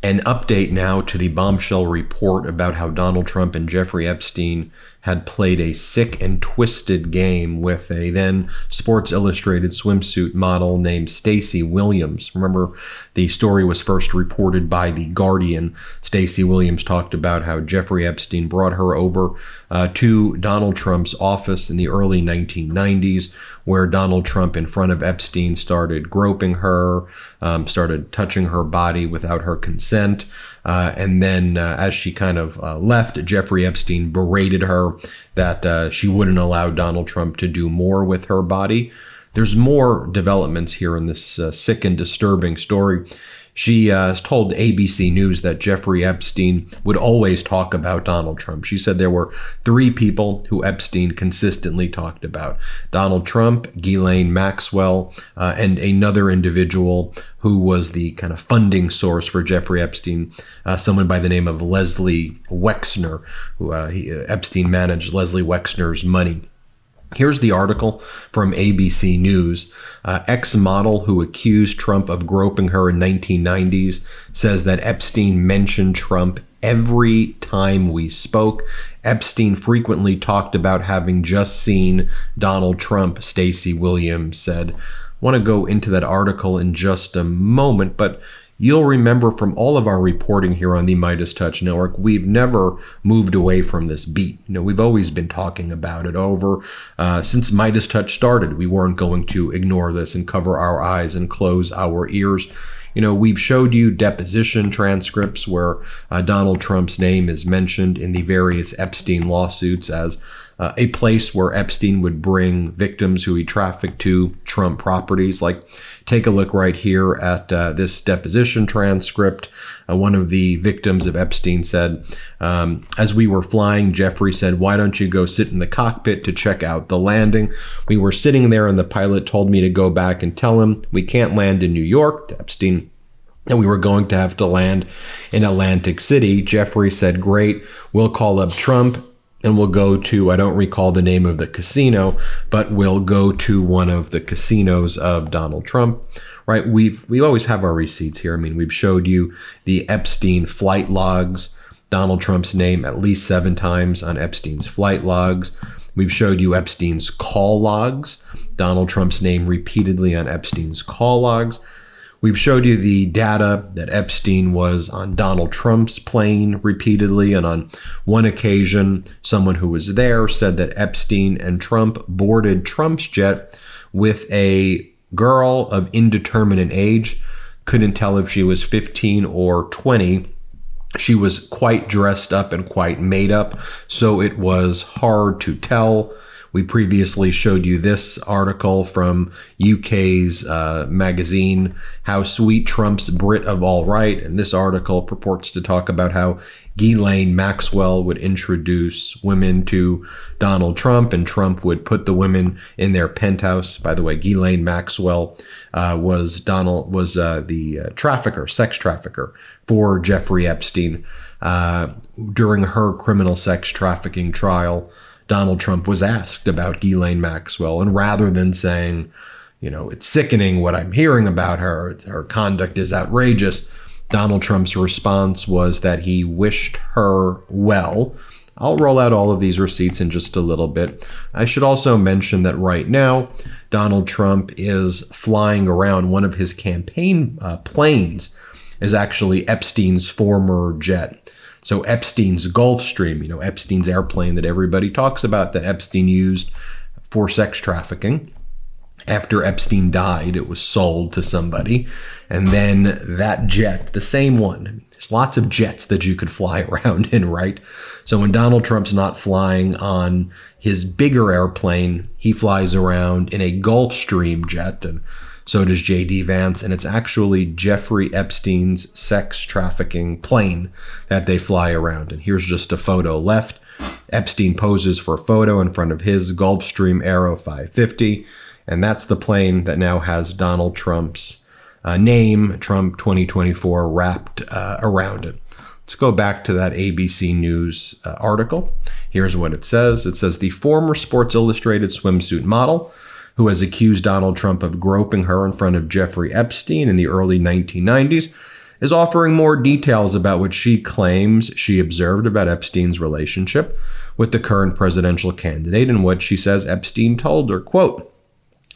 An update now to the bombshell report about how Donald Trump and Jeffrey Epstein had played a sick and twisted game with a then Sports Illustrated swimsuit model named Stacey Williams. Remember, the story was first reported by The Guardian. Stacey Williams talked about how Jeffrey Epstein brought her over to Donald Trump's office in the early 1990s, where Donald Trump, in front of Epstein, started groping her, started touching her body without her consent. And then as she kind of left, Jeffrey Epstein berated her that she wouldn't allow Donald Trump to do more with her body. There's more developments here in this sick and disturbing story. She has told ABC News that Jeffrey Epstein would always talk about Donald Trump. She said there were three people who Epstein consistently talked about: Donald Trump, Ghislaine Maxwell, and another individual who was the kind of funding source for Jeffrey Epstein, someone by the name of Leslie Wexner, who Epstein managed Leslie Wexner's money. Here's the article from ABC News. Ex-model who accused Trump of groping her in 1990s says that Epstein mentioned Trump every time we spoke. Epstein frequently talked about having just seen Donald Trump, Stacey Williams said. I want to go into that article in just a moment, but you'll remember from all of our reporting here on the MeidasTouch Network, we've never moved away from this beat. We've always been talking about it over since MeidasTouch started. We weren't going to ignore this and cover our eyes and close our ears. We've showed you deposition transcripts where Donald Trump's name is mentioned in the various Epstein lawsuits as a place where Epstein would bring victims who he trafficked to Trump properties. Like, take a look right here at this deposition transcript. One of the victims of Epstein said, as we were flying, Jeffrey said, "Why don't you go sit in the cockpit to check out the landing?" We were sitting there and the pilot told me to go back and tell him we can't land in New York, to Epstein, and we were going to have to land in Atlantic City. Jeffrey said, "Great, we'll call up Trump and we'll go to," I don't recall the name of the casino, but we'll go to one of the casinos of Donald Trump, right? We always have our receipts here. I mean, we've showed you the Epstein flight logs, Donald Trump's name at least 7 times on Epstein's flight logs. We've showed you Epstein's call logs, Donald Trump's name repeatedly on Epstein's call logs. We've showed you the data that Epstein was on Donald Trump's plane repeatedly, and on one occasion, someone who was there said that Epstein and Trump boarded Trump's jet with a girl of indeterminate age. Couldn't tell if she was 15 or 20. She was quite dressed up and quite made up, so it was hard to tell. We previously showed you this article from UK's magazine, How Sweet Trump's Brit of All Right. And this article purports to talk about how Ghislaine Maxwell would introduce women to Donald Trump and Trump would put the women in their penthouse. By the way, Ghislaine Maxwell was the trafficker, sex trafficker for Jeffrey Epstein. During her criminal sex trafficking trial, Donald Trump was asked about Ghislaine Maxwell, and rather than saying, it's sickening what I'm hearing about her, her conduct is outrageous, Donald Trump's response was that he wished her well. I'll roll out all of these receipts in just a little bit. I should also mention that right now, Donald Trump is flying around. One of his campaign planes is actually Epstein's former jet. So Epstein's Gulfstream, Epstein's airplane that everybody talks about that Epstein used for sex trafficking. After Epstein died, it was sold to somebody. And then that jet, the same one, there's lots of jets that you could fly around in, right? So when Donald Trump's not flying on his bigger airplane, he flies around in a Gulfstream jet, and so does J.D. Vance, and it's actually Jeffrey Epstein's sex trafficking plane that they fly around. And here's just a photo left. Epstein poses for a photo in front of his Gulfstream Aero 550, and that's the plane that now has Donald Trump's name, Trump 2024, wrapped around it. Let's go back to that ABC News article. Here's what it says. It says, the former Sports Illustrated swimsuit model who has accused Donald Trump of groping her in front of Jeffrey Epstein in the early 1990s, is offering more details about what she claims she observed about Epstein's relationship with the current presidential candidate and what she says Epstein told her. Quote,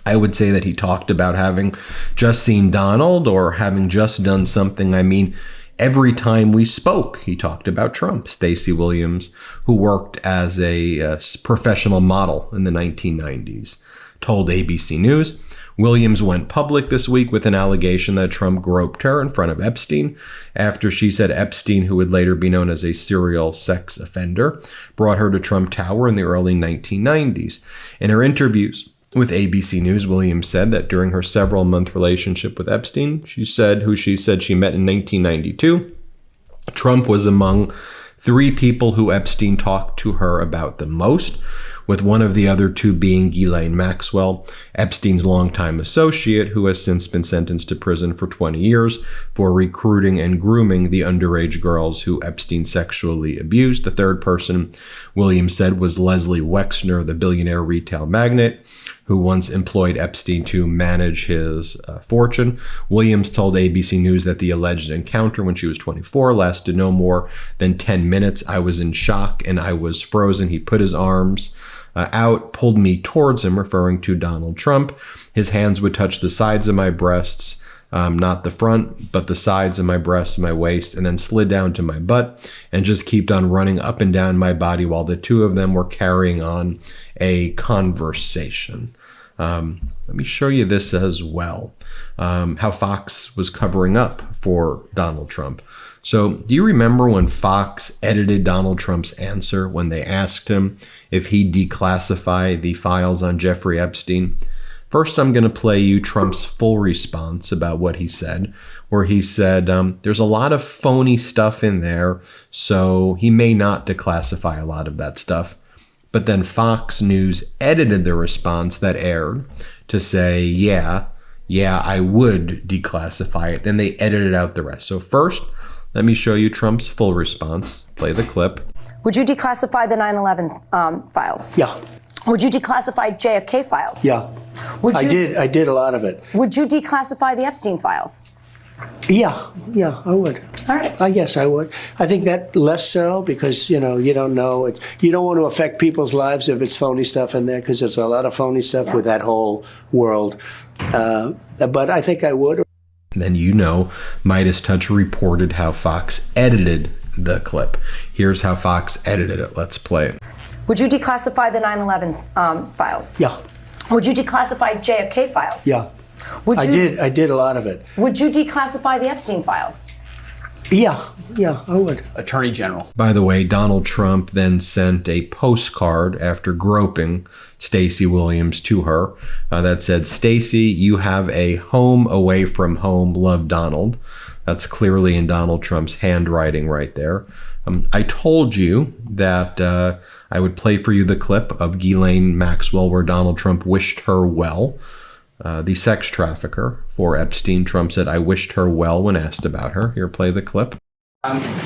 I would say that he talked about having just seen Donald or having just done something. I mean, every time we spoke, he talked about Trump. Stacey Williams, who worked as a professional model in the 1990s, told ABC News. Williams went public this week with an allegation that Trump groped her in front of Epstein after she said Epstein, who would later be known as a serial sex offender, brought her to Trump Tower in the early 1990s. In her interviews with ABC News, Williams said that during her several-month relationship with Epstein, she said she met in 1992, Trump was among 3 people who Epstein talked to her about the most, with one of the other 2 being Ghislaine Maxwell, Epstein's longtime associate, who has since been sentenced to prison for 20 years for recruiting and grooming the underage girls who Epstein sexually abused. The third person, Williams said, was Leslie Wexner, the billionaire retail magnate, who once employed Epstein to manage his fortune. Williams told ABC News that the alleged encounter when she was 24 lasted no more than 10 minutes. I was in shock and I was frozen. He put his arms out, pulled me towards him, referring to Donald Trump. His hands would touch the sides of my breasts, not the front, but the sides of my breasts and my waist, and then slid down to my butt and just kept on running up and down my body while the 2 of them were carrying on a conversation. Let me show you this as well, how Fox was covering up for Donald Trump. So do you remember when Fox edited Donald Trump's answer when they asked him if he'd declassify the files on Jeffrey Epstein? First, I'm going to play you Trump's full response about what he said, where he said, there's a lot of phony stuff in there, so he may not declassify a lot of that stuff. But then Fox News edited the response that aired to say, yeah, I would declassify it. Then they edited out the rest. So first, let me show you Trump's full response. Play the clip. Would you declassify the 9/11 files? Yeah. Would you declassify JFK files? Yeah. I did a lot of it. Would you declassify the Epstein files? Yeah, I would. All right. I guess I would. I think that less so because, you don't know. You don't want to affect people's lives if it's phony stuff in there because there's a lot of phony stuff with that whole world. But I think I would. Then MeidasTouch reported how Fox edited the clip. Here's how Fox edited it. Let's play it. Would you declassify the 9/11 files? Yeah. Would you declassify JFK files? Yeah. I did a lot of it. Would you declassify the Epstein files? Yeah, I would. Attorney General. By the way, Donald Trump then sent a postcard after groping Stacey Williams to her that said, Stacey, you have a home away from home. Love, Donald. That's clearly in Donald Trump's handwriting right there. I told you that I would play for you the clip of Ghislaine Maxwell where Donald Trump wished her well. The sex trafficker for Epstein. Trump said, I wished her well when asked about her. Here, play the clip.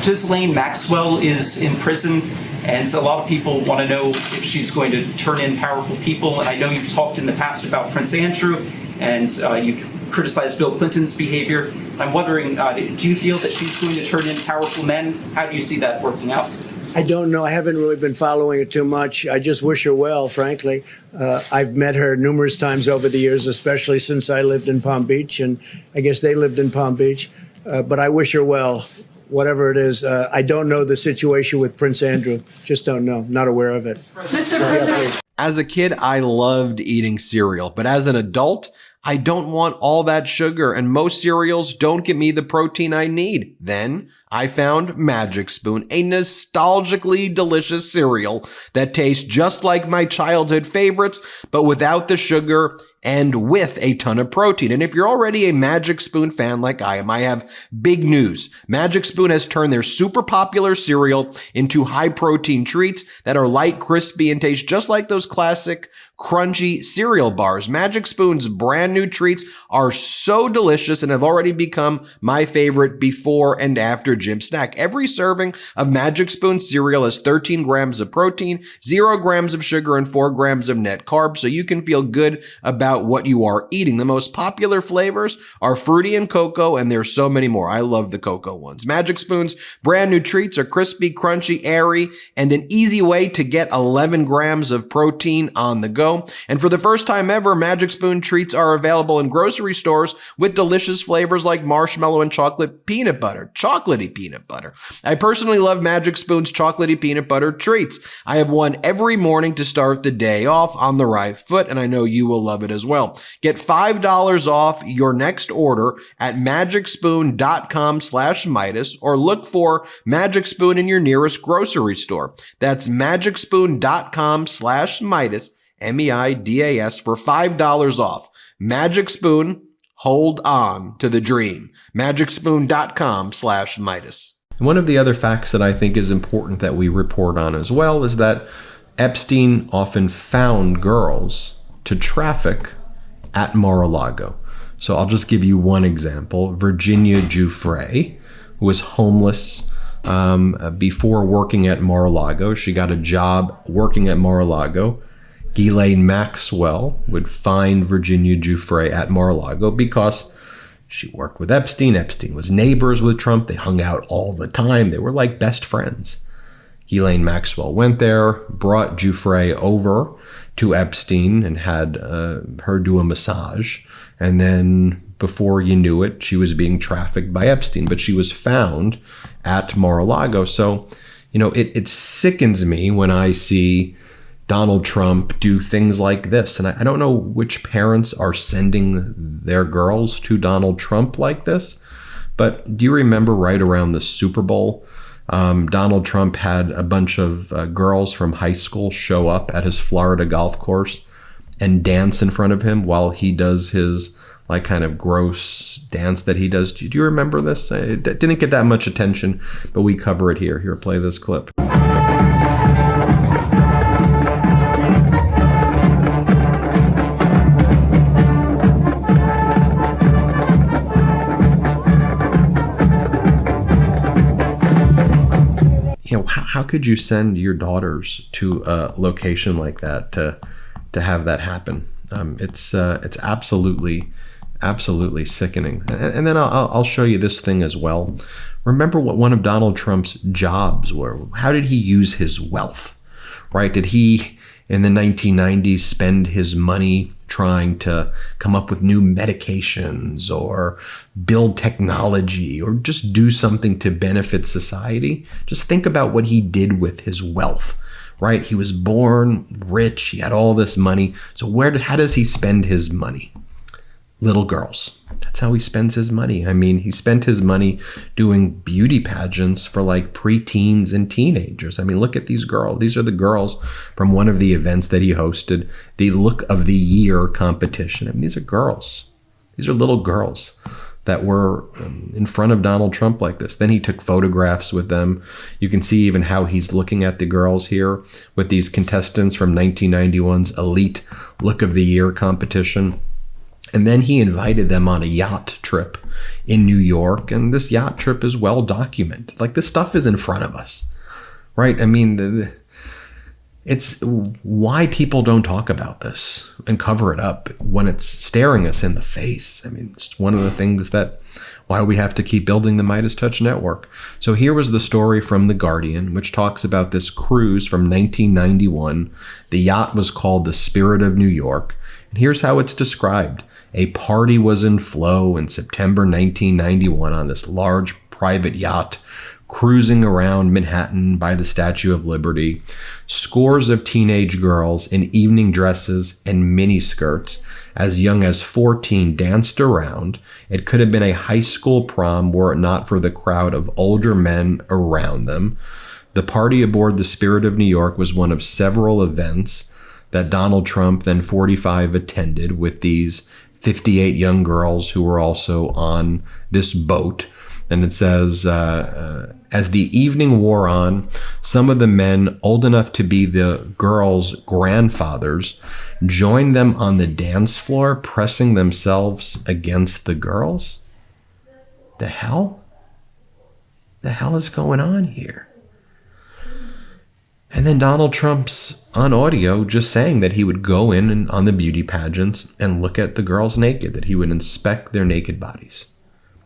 Ghislaine Maxwell is in prison, and a lot of people want to know if she's going to turn in powerful people. And I know you've talked in the past about Prince Andrew, and you've criticized Bill Clinton's behavior. I'm wondering, do you feel that she's going to turn in powerful men? How do you see that working out? I don't know. I haven't really been following it too much. I just wish her well, frankly. I've met her numerous times over the years, especially since I lived in Palm Beach, and I guess they lived in Palm Beach. But I wish her well, whatever it is. I don't know the situation with Prince Andrew. Just don't know. Not aware of it. Mr. President. As a kid, I loved eating cereal, but as an adult, I don't want all that sugar, and most cereals don't give me the protein I need. Then I found Magic Spoon, a nostalgically delicious cereal that tastes just like my childhood favorites, but without the sugar and with a ton of protein. And if you're already a Magic Spoon fan like I am, I have big news. Magic Spoon has turned their super popular cereal into high protein treats that are light, crispy, and taste just like those classic crunchy cereal bars. Magic Spoon's brand new treats are so delicious and have already become my favorite before and after gym snack. Every serving of Magic Spoon cereal has 13 grams of protein, 0 grams of sugar, and 4 grams of net carbs, so you can feel good about about what you are eating. The most popular flavors are fruity and cocoa, and there's so many more. I love the cocoa ones. Magic Spoon's brand new treats are crispy, crunchy, airy, and an easy way to get 11 grams of protein on the go. And for the first time ever, Magic Spoon treats are available in grocery stores with delicious flavors like marshmallow and chocolate peanut butter, chocolatey peanut butter. I personally love Magic Spoon's chocolatey peanut butter treats. I have one every morning to start the day off on the right foot, and I know you will love it as well. Get $5 off your next order at magicspoon.com/Meidas or look for Magic Spoon in your nearest grocery store. That's magicspoon.com/Meidas, MEIDAS, for $5 off. Magic Spoon, hold on to the dream. magicspoon.com/Meidas. One of the other facts that I think is important that we report on as well is that Epstein often found girls to traffic at Mar-a-Lago. So I'll just give you one example. Virginia Giuffre, who was homeless before working at Mar-a-Lago. She got a job working at Mar-a-Lago. Ghislaine Maxwell would find Virginia Giuffre at Mar-a-Lago because she worked with Epstein. Epstein was neighbors with Trump. They hung out all the time. They were like best friends. Ghislaine Maxwell went there, brought Giuffre over to Epstein and had her do a massage. And then before you knew it, she was being trafficked by Epstein. But she was found at Mar-a-Lago. So, it sickens me when I see Donald Trump do things like this. And I don't know which parents are sending their girls to Donald Trump like this. But do you remember right around the Super Bowl, Donald Trump had a bunch of girls from high school show up at his Florida golf course and dance in front of him while he does his kind of gross dance that he does. Do you remember this? It didn't get that much attention, but we cover it here. Here, play this clip. How could you send your daughters to a location like that to have that happen? It's absolutely sickening. And then I'll show you this thing as well. Remember what one of Donald Trump's jobs were? How did he use his wealth? Right? Did he in the 1990s spend his money trying to come up with new medications or build technology or just do something to benefit society? Just think about what he did with his wealth, right? He was born rich. He had all this money. So how does he spend his money? Little girls. That's how he spends his money. I mean, he spent his money doing beauty pageants for preteens and teenagers. I mean, look at these girls. These are the girls from one of the events that he hosted, the Look of the Year competition. I mean, these are girls. These are little girls that were in front of Donald Trump like this. Then he took photographs with them. You can see even how he's looking at the girls here with these contestants from 1991's Elite Look of the Year competition. And then he invited them on a yacht trip in New York. And this yacht trip is well documented. This stuff is in front of us, right? I mean, it's why people don't talk about this and cover it up when it's staring us in the face. I mean, it's one of the things why we have to keep building the MeidasTouch network. So here was the story from The Guardian, which talks about this cruise from 1991. The yacht was called the Spirit of New York. And here's how it's described. A party was in flow in September 1991 on this large private yacht cruising around Manhattan by the Statue of Liberty. Scores of teenage girls in evening dresses and miniskirts as young as 14 danced around. It could have been a high school prom were it not for the crowd of older men around them. The party aboard the Spirit of New York was one of several events that Donald Trump, then 45, attended with these 58 young girls who were also on this boat. And it says, as the evening wore on, some of the men old enough to be the girls' grandfathers joined them on the dance floor, pressing themselves against the girls. The hell? The hell is going on here? And then Donald Trump's on audio just saying that he would go in and on the beauty pageants and look at the girls naked, that he would inspect their naked bodies.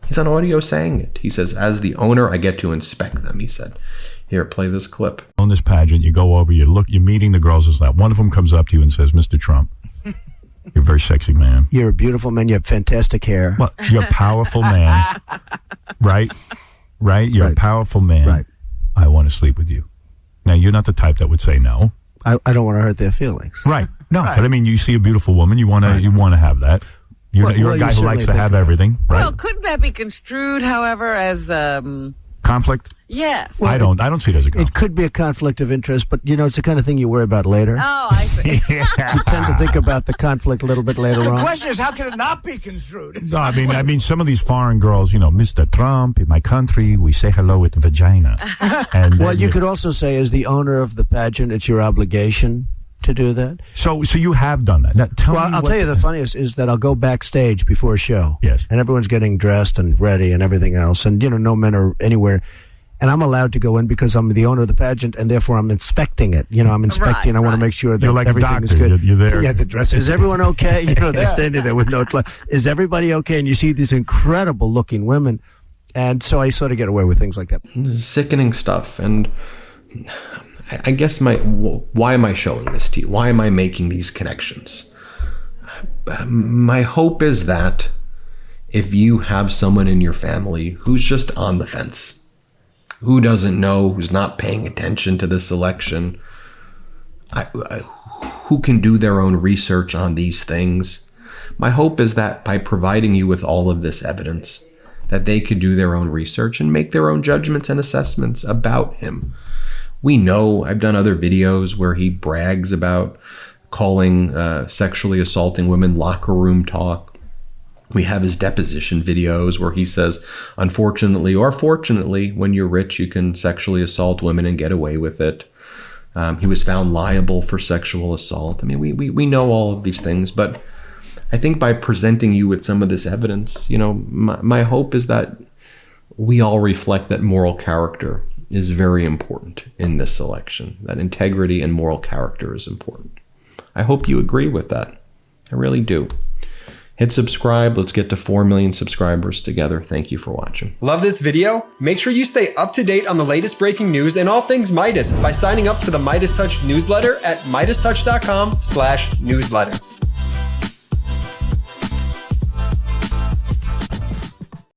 He's on audio saying it. He says, as the owner, I get to inspect them, he said. Here, play this clip. On this pageant, you go over, you're meeting the girls. One of them comes up to you and says, Mr. Trump, you're a very sexy man. You're a beautiful man. You have fantastic hair. Well, you're a powerful man, right? Right? You're a powerful man. Right. I want to sleep with you. Now, you're not the type that would say no. I don't want to hurt their feelings. Right. No, but I mean, you see a beautiful woman, you want to have that. You're a guy who likes to have everything, right? Well, couldn't that be construed, however, as conflict? Yes. Well, I don't see it as a conflict. It could be a conflict of interest, but it's the kind of thing you worry about later. Oh, I see. You tend to think about the conflict a little bit later on. The question is, how can it not be construed? No, I mean, some of these foreign girls, Mr. Trump, in my country, we say hello with vagina. And well, you could also say, as the owner of the pageant, it's your obligation to do that. So you have done that. Now, I'll tell you the funniest is that I'll go backstage before a show. Yes. And everyone's getting dressed and ready and everything else. And, no men are anywhere. And I'm allowed to go in because I'm the owner of the pageant, and therefore I'm inspecting it. I'm inspecting. Right, I want to make sure that you're like everything is good. You're there. Yeah, the dress. Is everyone okay? They're standing there with no clothes. Is everybody okay? And you see these incredible looking women. And so I sort of get away with things like that. Sickening stuff. And I guess why am I showing this to you? Why am I making these connections? My hope is that if you have someone in your family who's just on the fence, who doesn't know, who's not paying attention to this election, who can do their own research on these things, my hope is that by providing you with all of this evidence, that they could do their own research and make their own judgments and assessments about him. We know, I've done other videos where he brags about calling sexually assaulting women locker room talk. We have his deposition videos where he says, unfortunately or fortunately, when you're rich, you can sexually assault women and get away with it. He was found liable for sexual assault. I mean, we know all of these things, but I think by presenting you with some of this evidence, my hope is that we all reflect that moral character is very important in this election, that integrity and moral character is important. I hope you agree with that. I really do. Hit subscribe. Let's get to 4 million subscribers together. Thank you for watching. Love this video? Make sure you stay up to date on the latest breaking news and all things Meidas by signing up to the MeidasTouch newsletter at MeidasTouch.com/newsletter.